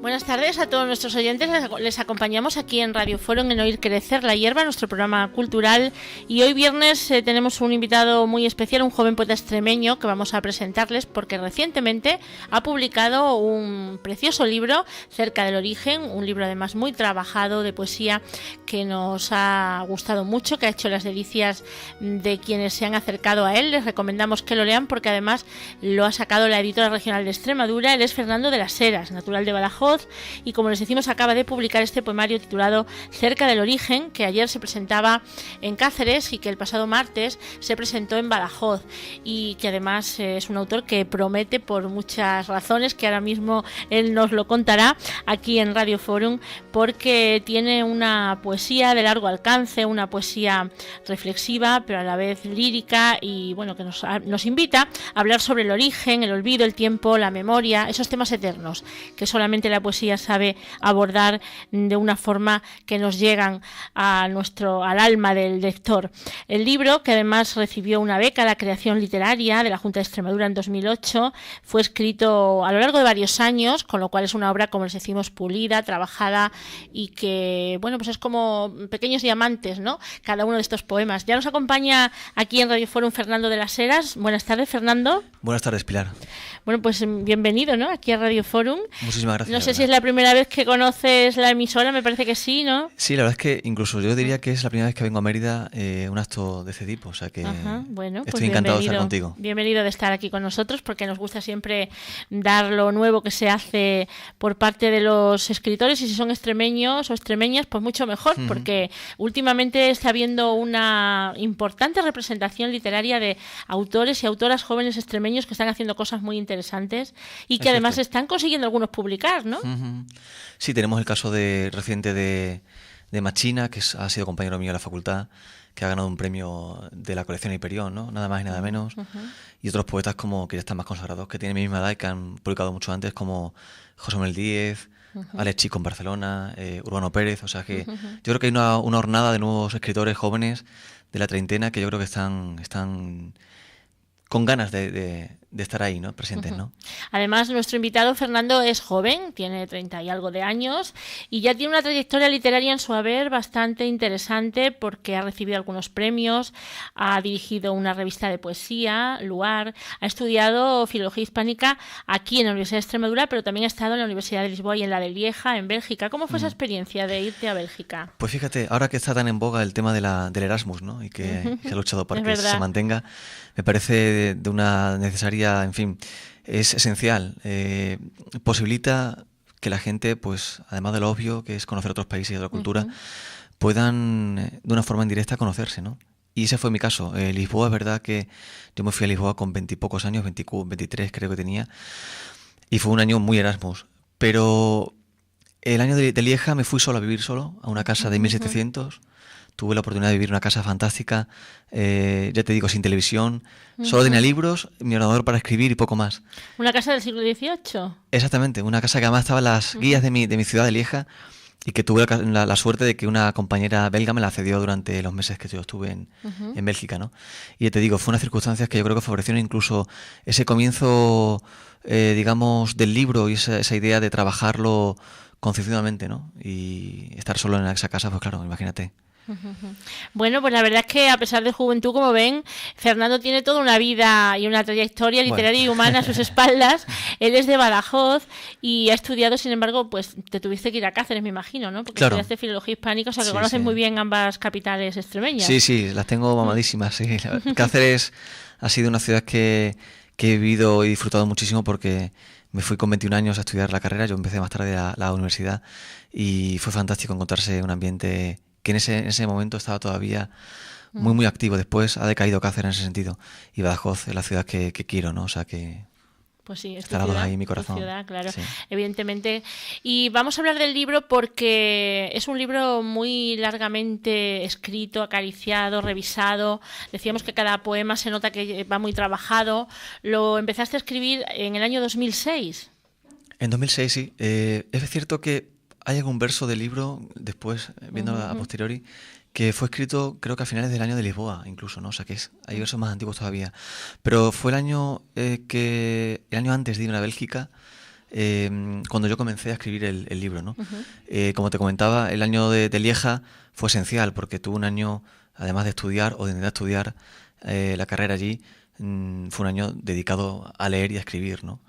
Buenas tardes a todos nuestros oyentes. Les acompañamos aquí en Radio Forum en Oír Crecer la Hierba, nuestro programa cultural. Y hoy viernes tenemos un invitado muy especial, un joven poeta extremeño que vamos a presentarles porque recientemente ha publicado un precioso libro, Cerca del Origen, un libro además muy trabajado de poesía que nos ha gustado mucho, que ha hecho las delicias de quienes se han acercado a él. Les recomendamos que lo lean porque además lo ha sacado la editora regional de Extremadura. Él es Fernando de las Heras, natural de Badajoz, y como les decimos acaba de publicar este poemario titulado Cerca del Origen, que ayer se presentaba en Cáceres y que el pasado martes se presentó en Badajoz, y que además es un autor que promete por muchas razones que ahora mismo él nos lo contará aquí en Radio Forum, porque tiene una poesía de largo alcance, una poesía reflexiva pero a la vez lírica, y bueno, que nos invita a hablar sobre el origen, el olvido, el tiempo, la memoria, esos temas eternos que solamente la poesía sabe abordar de una forma que nos llegan al alma del lector. El libro, que además recibió una beca a la creación literaria de la Junta de Extremadura en 2008, fue escrito a lo largo de varios años, con lo cual es una obra, como les decimos, pulida, trabajada, y que, bueno, pues es como pequeños diamantes, ¿no?, cada uno de estos poemas. Ya nos acompaña aquí en Radio Forum Fernando de las Heras. Buenas tardes, Fernando. Buenas tardes, Pilar. Bueno, pues bienvenido, ¿no?, aquí a Radio Forum. Muchísimas gracias. No sé si es la primera vez que conoces la emisora, me parece que sí, ¿no? Sí, la verdad es que incluso yo diría que es la primera vez que vengo a Mérida un acto de este tipo, o sea que bueno, pues estoy encantado de estar contigo. Bienvenido de estar aquí con nosotros, porque nos gusta siempre dar lo nuevo que se hace por parte de los escritores, y si son extremeños o extremeñas, pues mucho mejor, porque últimamente está habiendo una importante representación literaria de autores y autoras jóvenes extremeños que están haciendo cosas muy interesantes y que además están consiguiendo algunos publicar, ¿no? Sí, tenemos el caso reciente de Machina, que ha sido compañero mío de la facultad, que ha ganado un premio de la colección Hiperión, ¿no?, nada más y nada menos. Y otros poetas como que ya están más consagrados, que tienen mi misma edad y que han publicado mucho antes, como José Manuel Díez, Alex Chico en Barcelona, Urbano Pérez. O sea que yo creo que hay una hornada de nuevos escritores jóvenes de la treintena que yo creo que están con ganas de estar ahí, ¿no?, presentes, ¿no? Además, nuestro invitado Fernando es joven, tiene 30 y algo de años, y ya tiene una trayectoria literaria en su haber bastante interesante, porque ha recibido algunos premios, ha dirigido una revista de poesía, Luar, ha estudiado filología hispánica aquí en la Universidad de Extremadura, pero también ha estado en la Universidad de Lisboa y en la de Lieja, en Bélgica. ¿Cómo fue esa experiencia de irte a Bélgica? Pues fíjate, ahora que está tan en boga el tema del Erasmus, ¿no?, y que ha luchado para que se mantenga, me parece de una necesaria, en fin, es esencial. Posibilita que la gente, pues además de lo obvio, que es conocer otros países y otra cultura, puedan de una forma indirecta conocerse, ¿no? Y ese fue mi caso. Lisboa, es verdad que yo me fui a Lisboa con 20 y pocos años, 23 creo que tenía, y fue un año muy Erasmus. Pero el año de Lieja me fui solo a vivir solo, a una casa de 1700. Tuve la oportunidad de vivir en una casa fantástica, ya te digo, sin televisión, solo tenía libros, mi ordenador para escribir y poco más. ¿Una casa del siglo XVIII? Exactamente, una casa que además estaba en las guías de mi ciudad de Lieja, y que tuve la suerte de que una compañera belga me la cedió durante los meses que yo estuve en Bélgica, ¿no? Y ya te digo, fue unas circunstancias que yo creo que favorecieron incluso ese comienzo, digamos, del libro, y esa idea de trabajarlo concienzudamente, ¿no? Y estar solo en esa casa, pues claro, imagínate. Bueno, pues la verdad es que a pesar de juventud, como ven, Fernando tiene toda una vida y una trayectoria literaria y humana a sus espaldas. Él es de Badajoz y ha estudiado, sin embargo, pues te tuviste que ir a Cáceres, me imagino, ¿no? Porque claro, estudiaste filología hispánica, o sea que conoces muy bien ambas capitales extremeñas. Sí, las tengo mamadísimas, sí. Cáceres ha sido una ciudad que he vivido y disfrutado muchísimo, porque me fui con 21 años a estudiar la carrera. Yo empecé más tarde la universidad y fue fantástico encontrarse un ambiente que en ese momento estaba todavía muy activo. Después ha decaído Cáceres en ese sentido, y Badajoz es la ciudad que quiero, ¿no? O sea que pues sí, es estará ahí en mi corazón. Ciudad, claro, sí, evidentemente. Y vamos a hablar del libro porque es un libro muy largamente escrito, acariciado, revisado. Decíamos que cada poema se nota que va muy trabajado. Lo empezaste a escribir en el año 2006. En 2006, sí. Es cierto que hay algún verso del libro, después, viendo a posteriori, que fue escrito creo que a finales del año de Lisboa, incluso, ¿no? O sea que hay versos más antiguos todavía. Pero fue el año antes de ir a Bélgica, cuando yo comencé a escribir el libro, ¿no? Como te comentaba, el año de Lieja fue esencial porque tuve un año, además de estudiar o de intentar estudiar la carrera allí, fue un año dedicado a leer y a escribir, ¿no?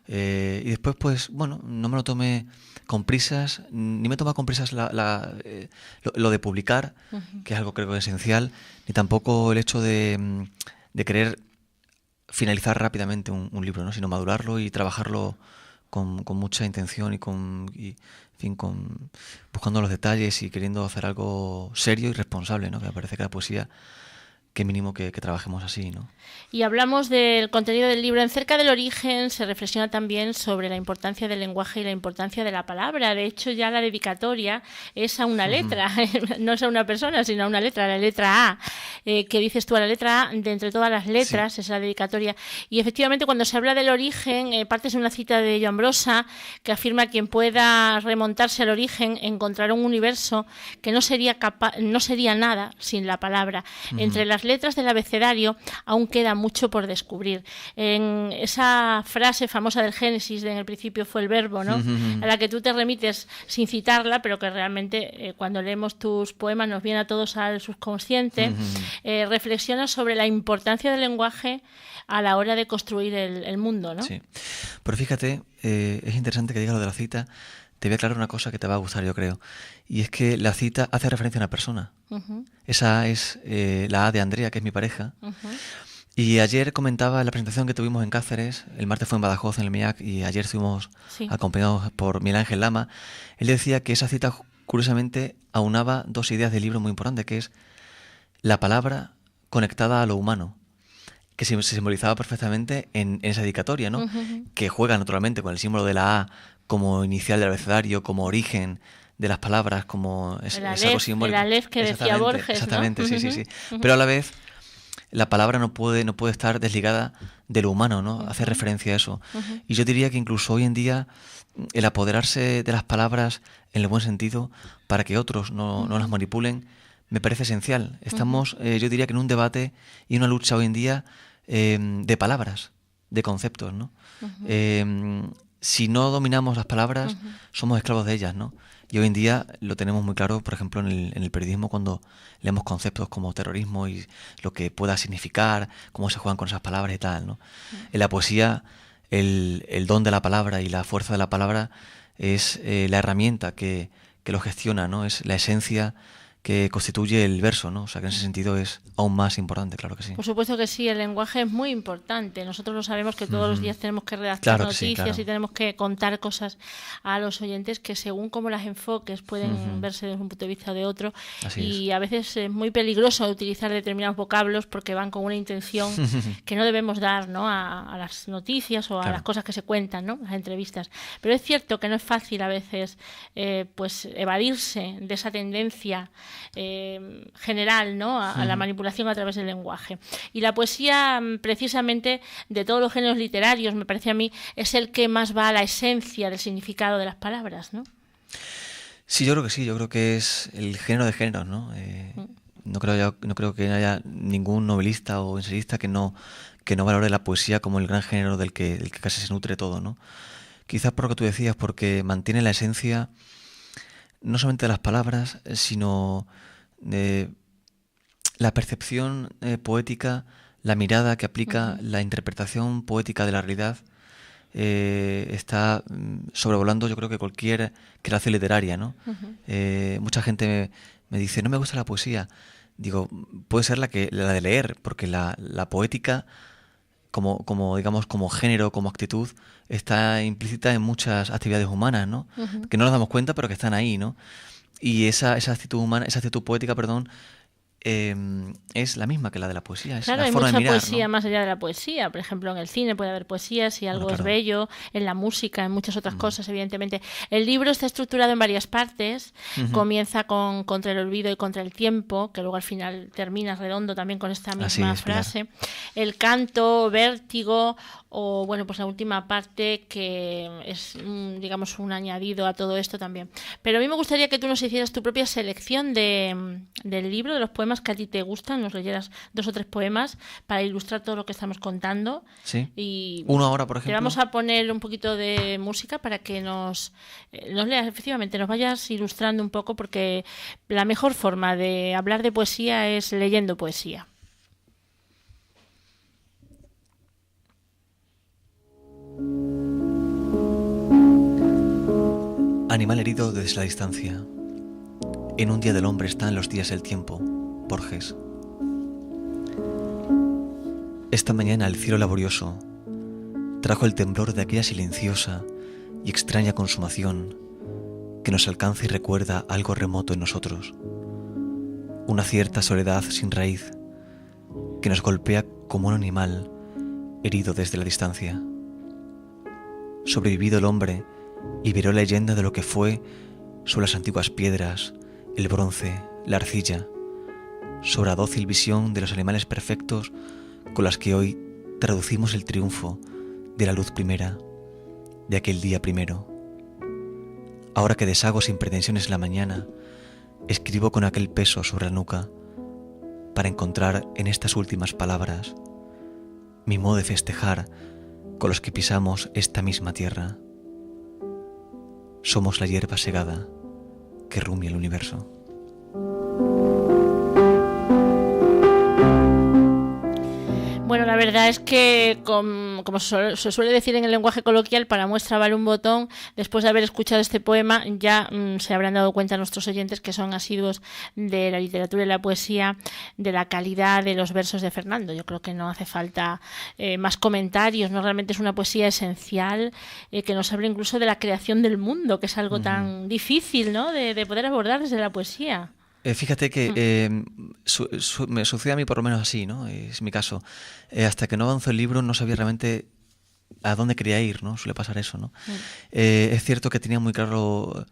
Y después, pues, bueno, no me lo tomé con prisas, ni me toma con prisas lo de publicar, que es algo creo que esencial, ni tampoco el hecho de querer finalizar rápidamente un libro, ¿no? Sino madurarlo y trabajarlo con mucha intención y buscando los detalles y queriendo hacer algo serio y responsable, ¿no? Que me parece que la poesía, qué mínimo que trabajemos así, ¿no? Y hablamos del contenido del libro. En Cerca del origen se reflexiona también sobre la importancia del lenguaje y la importancia de la palabra. De hecho, ya la dedicatoria es a una letra, no es a una persona, sino a una letra, la letra A. Que dices tú, a la letra A, de entre todas las letras, es la dedicatoria. Y efectivamente, cuando se habla del origen, partes de una cita de Joan Brossa, que afirma: quien pueda remontarse al origen encontrará un universo que no sería nada sin la palabra. Entre las letras del abecedario aún queda mucho por descubrir. En esa frase famosa del Génesis, en el principio fue el verbo, ¿no? A la que tú te remites sin citarla, pero que realmente cuando leemos tus poemas nos viene a todos al subconsciente. Reflexiona sobre la importancia del lenguaje a la hora de construir el mundo, ¿no? Sí. Pero fíjate, es interesante que digas lo de la cita. Te voy a aclarar una cosa que te va a gustar, yo creo. Y es que la cita hace referencia a una persona. Esa es la A de Andrea, que es mi pareja. Y ayer comentaba en la presentación que tuvimos en Cáceres, el martes fue en Badajoz, en el MIAC, y ayer estuvimos acompañados por Miguel Ángel Lama. Él decía que esa cita, curiosamente, aunaba dos ideas del libro muy importantes, que es la palabra conectada a lo humano, que se simbolizaba perfectamente en esa dedicatoria, ¿no? Que juega naturalmente con el símbolo de la A como inicial del abecedario, como origen de las palabras, como es algo simbólico. El Aleph que decía Borges, exactamente, ¿no? Sí. Pero a la vez la palabra no puede estar desligada de lo humano, ¿no? Hace referencia a eso. Y yo diría que incluso hoy en día el apoderarse de las palabras en el buen sentido para que otros no las manipulen me parece esencial. Estamos, yo diría que en un debate y una lucha hoy en día de palabras, de conceptos, ¿no? Si no dominamos las palabras, somos esclavos de ellas, ¿no? Y hoy en día lo tenemos muy claro, por ejemplo, en el periodismo, cuando leemos conceptos como terrorismo y lo que pueda significar, cómo se juegan con esas palabras y tal, ¿no? En la poesía, el don de la palabra y la fuerza de la palabra es la herramienta que lo gestiona, ¿no? Es la esencia que constituye el verso, ¿no? O sea, que en ese sentido es aún más importante, claro que sí. Por supuesto que sí, el lenguaje es muy importante. Nosotros lo sabemos que todos los días tenemos que redactar noticias y tenemos que contar cosas a los oyentes que según cómo las enfoques pueden verse desde un punto de vista o de otro. Así es. A veces es muy peligroso utilizar determinados vocablos porque van con una intención que no debemos dar, ¿no? a las noticias o a las cosas que se cuentan, ¿no? Las entrevistas. Pero es cierto que no es fácil a veces pues evadirse de esa tendencia general, ¿no? a la manipulación a través del lenguaje. Y la poesía, precisamente, de todos los géneros literarios, me parece a mí, es el que más va a la esencia del significado de las palabras, ¿no? Sí, yo creo que sí, yo creo que es el género de géneros, ¿no? No creo que haya ningún novelista o ensayista que no valore la poesía como el gran género del que casi se nutre todo, ¿no? Quizás por lo que tú decías, porque mantiene la esencia no solamente de las palabras, sino de la percepción poética, la mirada que aplica, la interpretación poética de la realidad, está sobrevolando, yo creo, que cualquier creación literaria, ¿no? Mucha gente me dice, no me gusta la poesía. Digo, puede ser la de leer, porque la poética, como digamos, como género, como actitud, está implícita en muchas actividades humanas, ¿no? Que no nos damos cuenta, pero que están ahí, ¿no? Y esa actitud humana, esa actitud poética, perdón, es la misma que la de la poesía. Es claro, la hay forma mucha de mirar, poesía, ¿no? Más allá de la poesía. Por ejemplo, en el cine puede haber poesía, si algo es bello, en la música, en muchas otras cosas, evidentemente. El libro está estructurado en varias partes. Comienza con Contra el olvido y contra el tiempo, que luego al final termina redondo también con esta misma frase. Claro. El canto, vértigo, o bueno, pues la última parte que es, digamos, un añadido a todo esto también. Pero a mí me gustaría que tú nos hicieras tu propia selección del libro, de los poemas poemas que a ti te gustan, nos leyeras 2 o 3 poemas para ilustrar todo lo que estamos contando. Sí. Y uno ahora, por ejemplo. Te vamos a poner un poquito de música para que nos leas, efectivamente, nos vayas ilustrando un poco, porque la mejor forma de hablar de poesía es leyendo poesía. Animal herido desde la distancia. En un día del hombre están los días del tiempo. Borges. Esta mañana el cielo laborioso trajo el temblor de aquella silenciosa y extraña consumación que nos alcanza y recuerda algo remoto en nosotros. Una cierta soledad sin raíz que nos golpea como un animal herido desde la distancia. Sobrevivido el hombre y veró la leyenda de lo que fue sobre las antiguas piedras, el bronce, la arcilla, sobre la dócil visión de los animales perfectos con las que hoy traducimos el triunfo de la luz primera, de aquel día primero. Ahora que deshago sin pretensiones la mañana, escribo con aquel peso sobre la nuca para encontrar en estas últimas palabras mi modo de festejar con los que pisamos esta misma tierra. Somos la hierba segada que rumia el universo. Bueno, la verdad es que, como se suele decir en el lenguaje coloquial, para muestra vale un botón. Después de haber escuchado este poema, ya se habrán dado cuenta nuestros oyentes, que son asiduos de la literatura y la poesía, de la calidad de los versos de Fernando. Yo creo que no hace falta más comentarios, ¿no? Realmente es una poesía esencial, que nos habla incluso de la creación del mundo, que es algo tan difícil, ¿no?, de poder abordar desde la poesía. Fíjate que me sucede a mí por lo menos así, ¿no? Es mi caso. Hasta que no avanzó el libro no sabía realmente a dónde quería ir, ¿no? Suele pasar eso, ¿no? Es cierto que tenía muy claro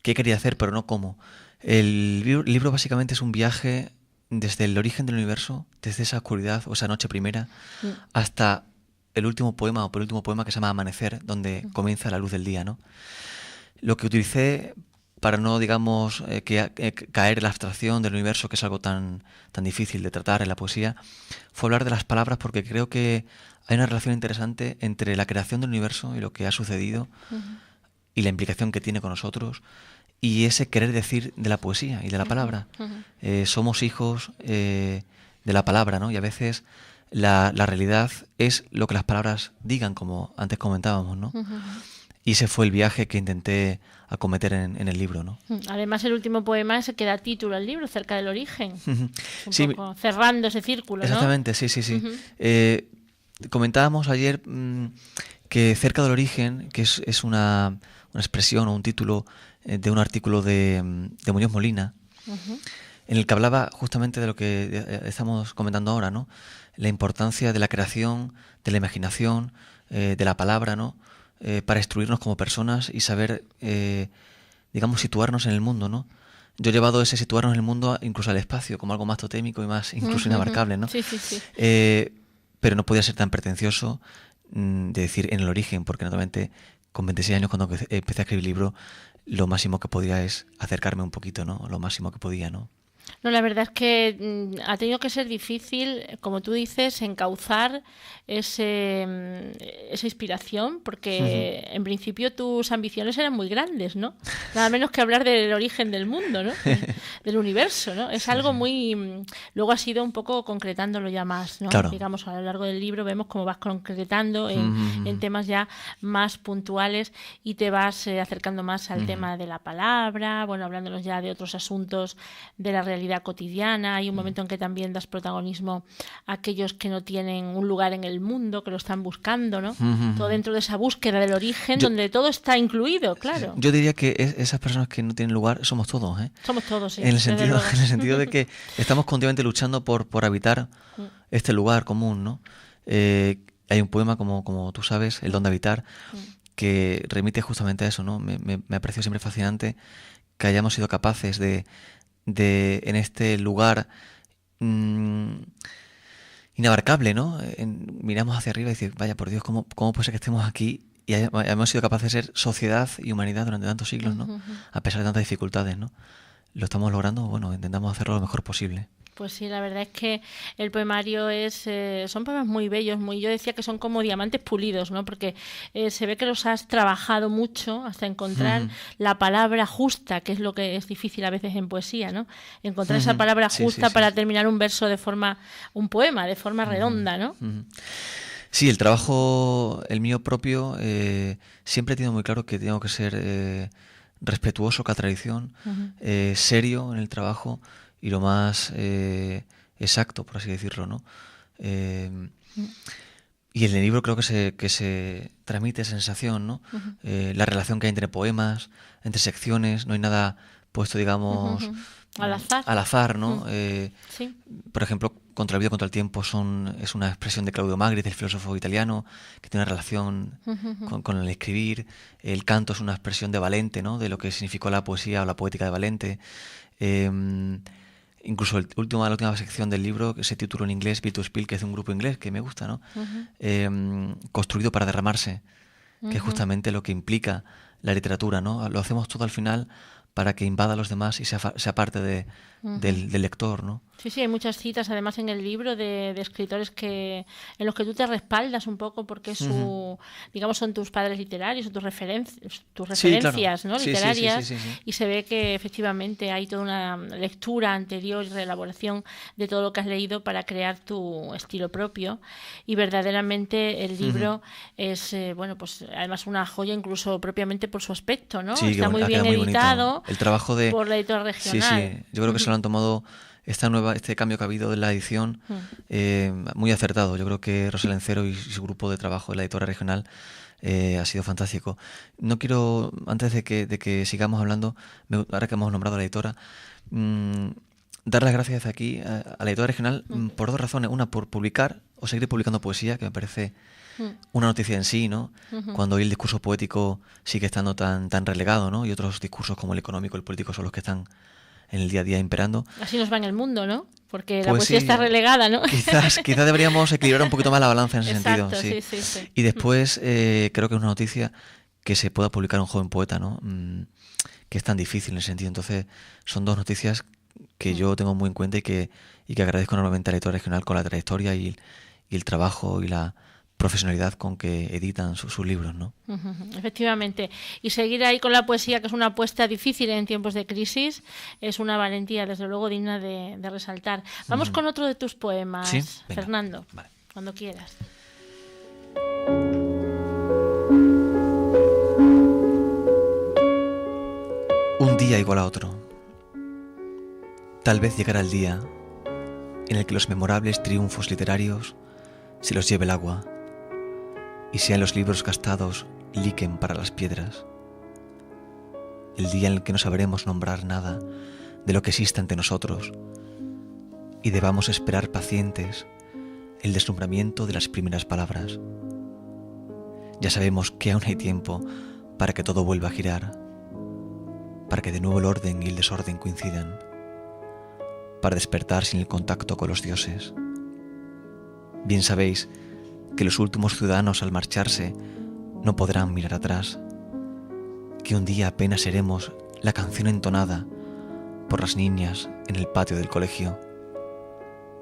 qué quería hacer, pero no cómo. El libro básicamente es un viaje desde el origen del universo, desde esa oscuridad o esa noche primera, hasta el último poema o penúltimo poema que se llama Amanecer, donde comienza la luz del día, ¿no? Lo que utilicé para no, digamos, caer en la abstracción del universo, que es algo tan difícil de tratar en la poesía, fue hablar de las palabras, porque creo que hay una relación interesante entre la creación del universo y lo que ha sucedido y la implicación que tiene con nosotros, y ese querer decir de la poesía y de la palabra. Somos hijos de la palabra, ¿no? Y a veces la realidad es lo que las palabras digan, como antes comentábamos, ¿no? Y ese fue el viaje que intenté acometer en el libro, ¿no? Además, el último poema es el que da título al libro, Cerca del origen. Sí, un poco cerrando ese círculo, ¿no? Exactamente, sí. Comentábamos ayer que Cerca del origen, que es una expresión o un título de un artículo de Muñoz Molina, en el que hablaba justamente de lo que estamos comentando ahora, ¿no? La importancia de la creación, de la imaginación, de la palabra, ¿no? Para instruirnos como personas y saber, digamos, situarnos en el mundo, ¿no? Yo he llevado ese situarnos en el mundo incluso al espacio, como algo más totémico y más incluso inabarcable, ¿no? Sí. Pero no podía ser tan pretencioso de decir en el origen, porque naturalmente con 26 años, cuando empecé a escribir el libro, lo máximo que podía es acercarme un poquito, ¿no? Lo máximo que podía, ¿no? No, la verdad es que ha tenido que ser difícil, como tú dices, encauzar esa inspiración, porque en principio tus ambiciones eran muy grandes, ¿no? Nada menos que hablar del origen del mundo, ¿no? Del universo, ¿no? Es algo muy... Luego has ido un poco concretándolo ya más, ¿no? Claro. Digamos, a lo largo del libro vemos cómo vas concretando en temas ya más puntuales y te vas acercando más al tema de la palabra, bueno, hablándonos ya de otros asuntos de la realidad cotidiana. Hay un momento en que también das protagonismo a aquellos que no tienen un lugar en el mundo, que lo están buscando, ¿no? Todo dentro de esa búsqueda del origen, donde todo está incluido, claro. Yo diría que esas personas que no tienen lugar somos todos, ¿eh? Somos todos, sí. En el sentido de que estamos continuamente luchando por habitar este lugar común, ¿no? Hay un poema, como tú sabes, El don de habitar, que remite justamente a eso, ¿no? Me ha parecido siempre fascinante que hayamos sido capaces de en este lugar inabarcable, ¿no? Miramos hacia arriba y decimos, vaya por Dios, ¿cómo puede ser que estemos aquí y hemos sido capaces de ser sociedad y humanidad durante tantos siglos, ¿no? A pesar de tantas dificultades, ¿no? Lo estamos logrando, bueno, intentamos hacerlo lo mejor posible. Pues sí, la verdad es que el poemario son poemas muy bellos, yo decía que son como diamantes pulidos, ¿no? Porque se ve que los has trabajado mucho hasta encontrar la palabra justa, que es lo que es difícil a veces en poesía, ¿no? Encontrar esa palabra justa para terminar un verso un poema de forma redonda, ¿no? Sí, el trabajo, el mío propio, siempre he tenido muy claro que tengo que ser respetuoso con la tradición, serio en el trabajo y lo más exacto, por así decirlo, ¿no? Y en el libro creo que se transmite esa sensación, ¿no? La relación que hay entre poemas, entre secciones, no hay nada puesto, digamos, al azar, ¿no? Sí. Por ejemplo, Contra el vida, contra el tiempo es una expresión de Claudio Magri, del filósofo italiano, que tiene una relación con el escribir. El canto es una expresión de Valente, ¿no? De lo que significó la poesía o la poética de Valente. Incluso la última sección del libro, que se titula en inglés Beat to Spill, que es de un grupo inglés que me gusta, ¿no? Construido para derramarse, que es justamente lo que implica la literatura, ¿no? Lo hacemos todo al final para que invada a los demás y sea parte del lector, ¿no? Sí, hay muchas citas además en el libro de escritores en los que tú te respaldas un poco porque digamos son tus padres literarios, son tus referencias, claro, ¿no? Literarias, sí. Y se ve que efectivamente hay toda una lectura anterior y reelaboración de todo lo que has leído para crear tu estilo propio, y verdaderamente el libro es pues además una joya incluso propiamente por su aspecto, ¿no? Sí, está muy bien editado el trabajo por la editora regional. Sí, yo creo que se lo han tomado este cambio que ha habido en la edición muy acertado. Yo creo que Rosa Lencero y su grupo de trabajo de la editora regional ha sido fantástico. No quiero, antes de que sigamos hablando, ahora que hemos nombrado a la editora, dar las gracias aquí a la editora regional por dos razones. Una, por publicar o seguir publicando poesía, que me parece una noticia en sí, ¿no? Cuando hoy el discurso poético sigue estando tan relegado, ¿no? Y otros discursos como el económico, el político son los que están en el día a día imperando. Así nos va en el mundo, ¿no? Porque la poesía está relegada, ¿no? Quizás deberíamos equilibrar un poquito más la balanza en ese sentido. Sí. Y después creo que es una noticia que se pueda publicar un joven poeta, ¿no? Que es tan difícil en ese sentido. Entonces son dos noticias que yo tengo muy en cuenta y que agradezco enormemente a la editora regional con la trayectoria y el trabajo y la profesionalidad con que editan sus libros, ¿no? Efectivamente. Y seguir ahí con la poesía, que es una apuesta difícil en tiempos de crisis, es una valentía, desde luego, digna de resaltar. Vamos con otro de tus poemas, ¿sí? Venga, Fernando, vale. Cuando quieras. Un día igual a otro. Tal vez llegará el día en el que los memorables triunfos literarios se los lleve el agua y sean los libros gastados líquen para las piedras. El día en el que no sabremos nombrar nada de lo que existe ante nosotros y debamos esperar pacientes el deslumbramiento de las primeras palabras. Ya sabemos que aún hay tiempo para que todo vuelva a girar, para que de nuevo el orden y el desorden coincidan, para despertar sin el contacto con los dioses. Bien sabéis que los últimos ciudadanos al marcharse no podrán mirar atrás, que un día apenas seremos la canción entonada por las niñas en el patio del colegio.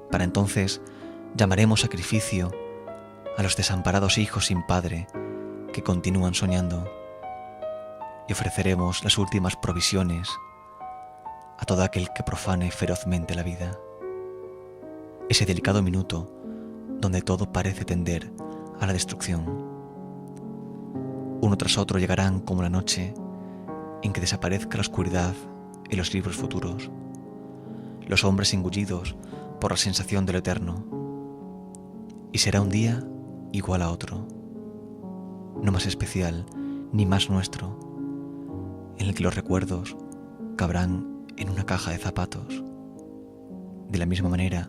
Para entonces llamaremos sacrificio a los desamparados hijos sin padre que continúan soñando y ofreceremos las últimas provisiones a todo aquel que profane ferozmente la vida. Ese delicado minuto donde todo parece tender a la destrucción. Uno tras otro llegarán como la noche en que desaparezca la oscuridad y los libros futuros, los hombres engullidos por la sensación de lo eterno. Y será un día igual a otro, no más especial ni más nuestro, en el que los recuerdos cabrán en una caja de zapatos, de la misma manera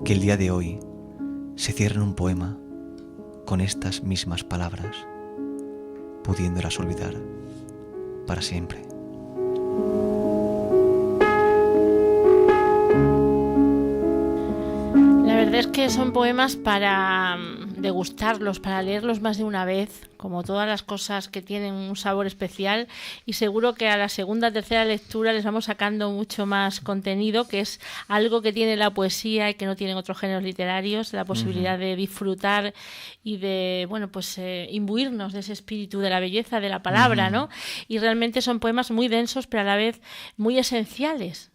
que el día de hoy se cierra en un poema con estas mismas palabras, pudiéndolas olvidar para siempre. La verdad es que son poemas para degustarlos, para leerlos más de una vez, como todas las cosas que tienen un sabor especial, y seguro que a la segunda, tercera lectura les vamos sacando mucho más contenido, que es algo que tiene la poesía y que no tienen otros géneros literarios, la posibilidad de disfrutar y de, bueno, pues imbuirnos de ese espíritu de la belleza de la palabra, ¿no? Y realmente son poemas muy densos, pero a la vez muy esenciales.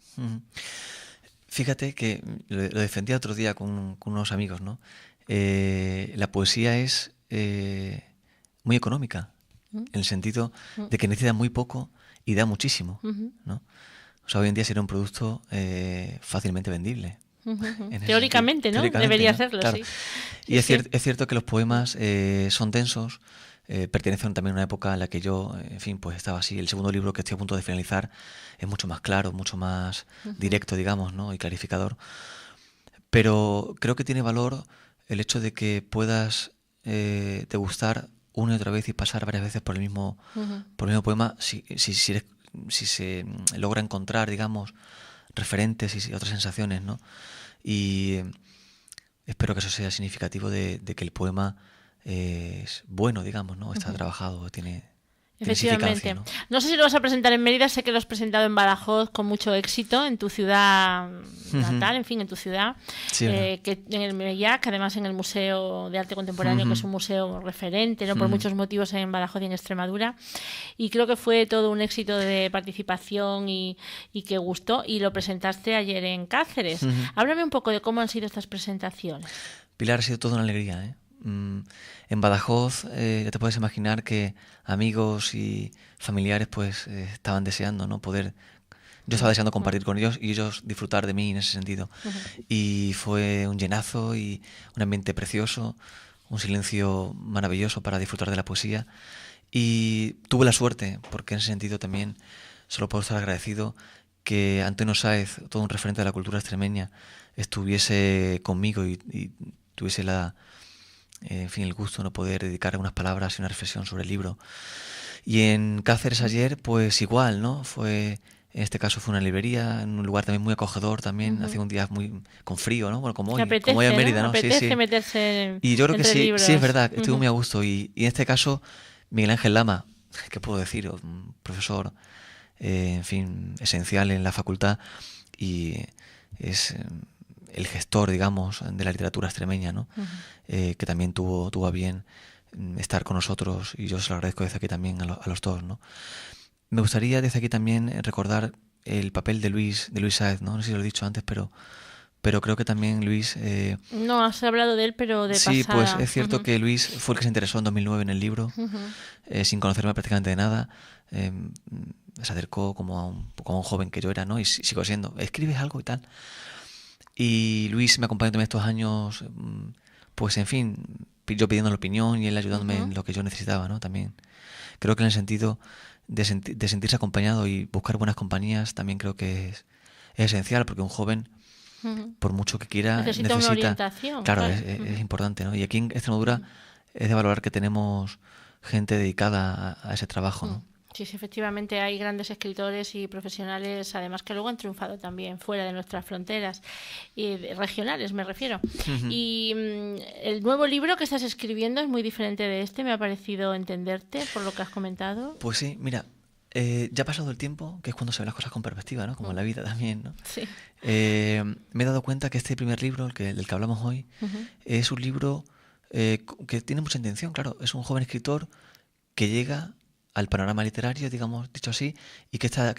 Fíjate que lo defendía otro día con unos amigos, ¿no? La poesía es muy económica, en el sentido de que necesita muy poco y da muchísimo, ¿no? O sea, hoy en día sería un producto fácilmente vendible. Teóricamente, ¿no? Debería serlo, claro. Sí. Y sí, es cierto que los poemas son densos, pertenecen también a una época en la que yo, en fin, pues estaba así. El segundo libro que estoy a punto de finalizar es mucho más claro, mucho más directo, digamos, ¿no? Y clarificador. Pero creo que tiene valor el hecho de que puedas degustar una y otra vez y pasar varias veces por el mismo poema, si se logra encontrar, digamos, referentes y otras sensaciones, ¿no? Y espero que eso sea significativo de que el poema es bueno, digamos, ¿no? Está trabajado, tiene efectivamente. No sé si lo vas a presentar en Mérida, sé que lo has presentado en Badajoz con mucho éxito, en tu ciudad natal, en fin, en tu ciudad, sí, que en el MEIAC, además en el Museo de Arte Contemporáneo, que es un museo referente, ¿no? Por muchos motivos en Badajoz y en Extremadura, y creo que fue todo un éxito de participación y que gustó, y lo presentaste ayer en Cáceres. Háblame un poco de cómo han sido estas presentaciones. Pilar, ha sido toda una alegría, ¿eh? En Badajoz ya te puedes imaginar que amigos y familiares pues estaban deseando, ¿no? Poder, yo estaba deseando compartir con ellos y ellos disfrutar de mí en ese sentido. Y fue un llenazo y un ambiente precioso, un silencio maravilloso para disfrutar de la poesía, y tuve la suerte, porque en ese sentido también solo puedo estar agradecido, que Antonio Sáez, todo un referente de la cultura extremeña, estuviese conmigo y tuviese en fin, el gusto de poder dedicar unas palabras y una reflexión sobre el libro. Y en Cáceres ayer, pues igual, ¿no? En este caso fue una librería, en un lugar también muy acogedor, también hacía un día muy con frío, ¿no? Bueno, como hoy en Mérida, ¿no? Apetece meterse y yo creo que sí, libros. Sí, es verdad, estuve muy a gusto. Y en este caso, Miguel Ángel Lama, ¿qué puedo decir? Un profesor, en fin, esencial en la facultad, y es el gestor, digamos, de la literatura extremeña, ¿no? Que también tuvo a bien estar con nosotros, y yo se lo agradezco desde aquí también a los dos, ¿no? Me gustaría desde aquí también recordar el papel de Luis Sáez, ¿no? No sé si lo he dicho antes, pero creo que también Luis... No, has hablado de él, pero de pasada. Sí, pues es cierto que Luis fue el que se interesó en 2009 en el libro, sin conocerme prácticamente de nada. Se acercó como a un joven que yo era, ¿no? Y sigo siendo. ¿Escribes algo y tal? Y Luis me acompañó también estos años, pues en fin, yo pidiendo la opinión y él ayudándome en lo que yo necesitaba, ¿no? También creo que en el sentido de sentirse acompañado y buscar buenas compañías, también creo que es esencial, porque un joven, por mucho que quiera, necesita una orientación. Claro, es importante, ¿no? Y aquí en Extremadura es de valorar que tenemos gente dedicada a ese trabajo, ¿no? Sí, efectivamente hay grandes escritores y profesionales, además, que luego han triunfado también fuera de nuestras fronteras, y regionales me refiero. Y el nuevo libro que estás escribiendo es muy diferente de este, me ha parecido entenderte por lo que has comentado. Pues sí, mira, ya ha pasado el tiempo, que es cuando se ven las cosas con perspectiva, ¿no? Como en la vida también, ¿no? Sí. Me he dado cuenta que este primer libro, del que hablamos hoy, es un libro que tiene mucha intención, claro. Es un joven escritor que llega al panorama literario, digamos, dicho así, y ¿qué está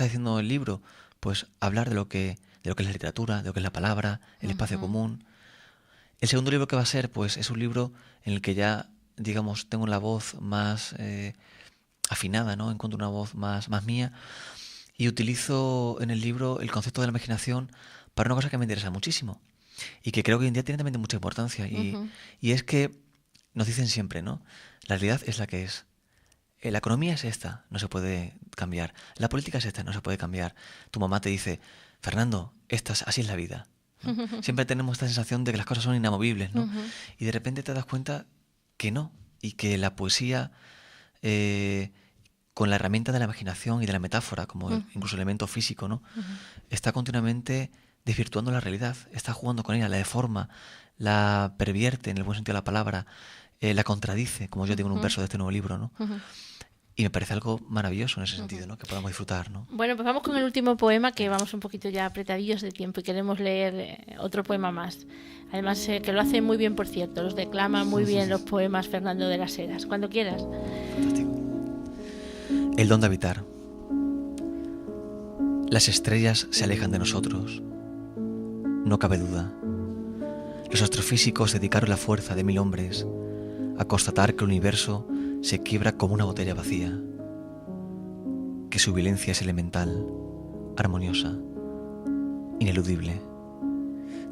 diciendo el libro? Pues hablar de lo que es la literatura, de lo que es la palabra, el espacio común. El segundo libro que va a ser, pues es un libro en el que ya, digamos, tengo la voz más afinada, ¿no? Encuentro una voz más mía, y utilizo en el libro el concepto de la imaginación para una cosa que me interesa muchísimo y que creo que hoy en día tiene también mucha importancia, y es que nos dicen siempre, ¿no? La realidad es la que es. La economía es esta, no se puede cambiar. La política es esta, no se puede cambiar. Tu mamá te dice, Fernando, así es la vida, ¿no? Siempre tenemos esta sensación de que las cosas son inamovibles, ¿no? Y de repente te das cuenta que no, y que la poesía, con la herramienta de la imaginación y de la metáfora, como incluso elemento físico, ¿no? Está continuamente desvirtuando la realidad, está jugando con ella, la deforma, la pervierte en el buen sentido de la palabra, la contradice, como yo digo en un verso de este nuevo libro, ¿no? Uh-huh. Y me parece algo maravilloso en ese sentido, ¿no? Que podamos disfrutar, ¿no? Bueno, pues vamos con el último poema, que vamos un poquito ya apretadillos de tiempo y queremos leer otro poema más. Además, que lo hace muy bien, por cierto. Los declama muy bien los poemas Fernando de las Heras. Cuando quieras. Fantástico. El don de habitar. Las estrellas se alejan de nosotros. No cabe duda. Los astrofísicos dedicaron la fuerza de 1000 hombres a constatar que el universo se quiebra como una botella vacía, que su violencia es elemental, armoniosa, ineludible.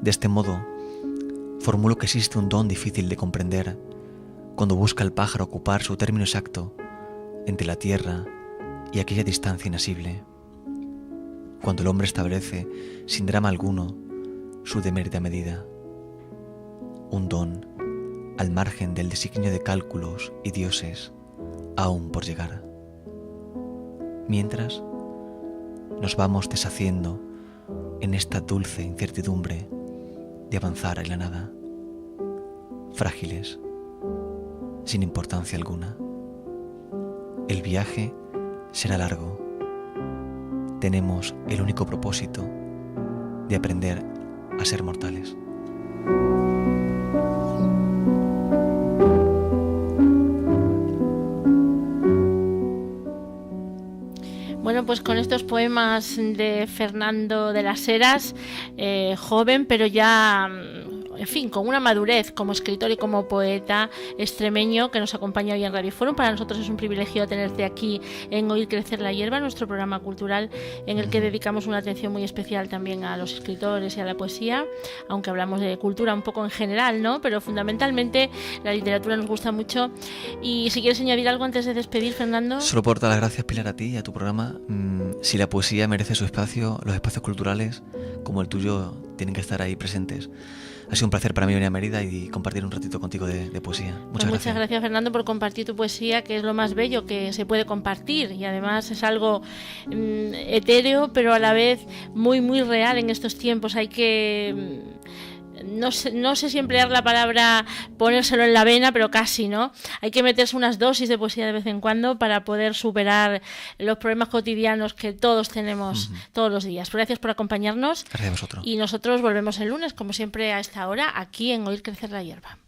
De este modo, formulo que existe un don difícil de comprender cuando busca el pájaro ocupar su término exacto entre la tierra y aquella distancia inasible, cuando el hombre establece, sin drama alguno, su demérita medida. Un don al margen del designio de cálculos y dioses aún por llegar. Mientras nos vamos deshaciendo en esta dulce incertidumbre de avanzar en la nada, frágiles, sin importancia alguna. El viaje será largo. Tenemos el único propósito de aprender a ser mortales. Bueno, pues con estos poemas de Fernando de las Heras, joven, pero ya, en fin, con una madurez como escritor y como poeta extremeño, que nos acompaña hoy en Radio Fórum. Para nosotros es un privilegio tenerte aquí en Oír Crecer la Hierba, nuestro programa cultural en el que dedicamos una atención muy especial también a los escritores y a la poesía, aunque hablamos de cultura un poco en general, ¿no? Pero fundamentalmente la literatura nos gusta mucho. Y si quieres añadir algo antes de despedir, Fernando. Solo por dar las gracias, Pilar, a ti y a tu programa. Si la poesía merece su espacio, los espacios culturales como el tuyo tienen que estar ahí presentes. Ha sido un placer para mí venir a Mérida y compartir un ratito contigo de poesía. Muchas gracias. Muchas gracias, Fernando, por compartir tu poesía, que es lo más bello que se puede compartir, y además es algo etéreo, pero a la vez muy, muy real en estos tiempos. Hay que... No sé si emplear la palabra ponérselo en la vena, pero casi, ¿no? Hay que meterse unas dosis de poesía de vez en cuando para poder superar los problemas cotidianos que todos tenemos todos los días. Gracias por acompañarnos. Gracias a vosotros. Y nosotros volvemos el lunes, como siempre, a esta hora, aquí en Oír Crecer la Hierba.